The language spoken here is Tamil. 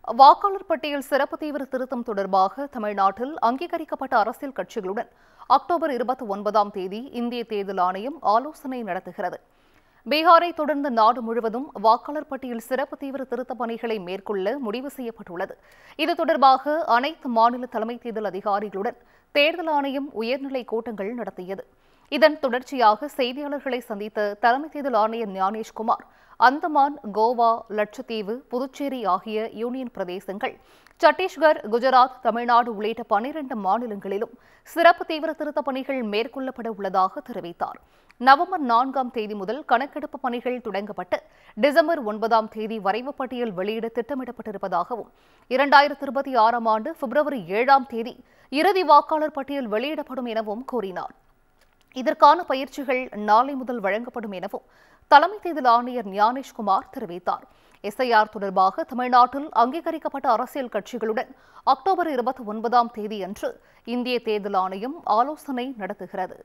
வாக்காளர் பட்டியல் சிறப்பு தீவிர திருத்தம் தொடர்பாக தமிழ்நாட்டில் அங்கீகரிக்கப்பட்ட அரசியல் கட்சிகளுடன் அக்டோபர் 29ஆம் தேதி இந்திய தேர்தல் ஆணையம் ஆலோசனை நடத்துகிறது. பீகாரை தொடர்ந்து நாடு முழுவதும் வாக்காளர் பட்டியல் சிறப்பு தீவிர திருத்தப் பணிகளை மேற்கொள்ள முடிவு செய்யப்பட்டுள்ளது. இது தொடர்பாக அனைத்து மாநில தலைமை தேர்தல் அதிகாரிகளுடன் தேர்தல் ஆணையம் உயர்நிலை கூட்டங்கள் நடத்தியது. இதன் தொடர்ச்சியாக செய்தியாளர்களை சந்தித்த தலைமை தேர்தல் ஆணையர் ஞானேஷ்குமார், அந்தமான், கோவா, லட்சத்தீவு, புதுச்சேரி ஆகிய யூனியன் பிரதேசங்கள், சத்தீஸ்கர், குஜராத், தமிழ்நாடு உள்ளிட்ட 12 மாநிலங்களிலும் சிறப்பு தீவிர திருத்தப் பணிகள் மேற்கொள்ளப்பட உள்ளதாக தெரிவித்தார். நவம்பர் 4ஆம் தேதி முதல் கணக்கெடுப்பு பணிகள் தொடங்கப்பட்டு டிசம்பர் 9ஆம் தேதி வரைவு பட்டியல் வெளியிட திட்டமிடப்பட்டிருப்பதாகவும் 2026ஆம் ஆண்டு பிப்ரவரி 7ஆம் தேதி இறுதி வாக்காளர் பட்டியல் வெளியிடப்படும் எனவும் கூறினார். இதற்கான பயிற்சிகள் நாளை முதல் வழங்கப்படும் எனவும் தலைமை தேர்தல் ஆணையர் ஞானேஷ்குமார் தெரிவித்தார். எஸ்ஐஆர் தொடர்பாக தமிழ்நாட்டில் அங்கீகரிக்கப்பட்ட அரசியல் கட்சிகளுடன் அக்டோபர் 29ஆம் தேதி அன்று இந்திய தேர்தல் ஆணையம் ஆலோசனை நடத்துகிறது.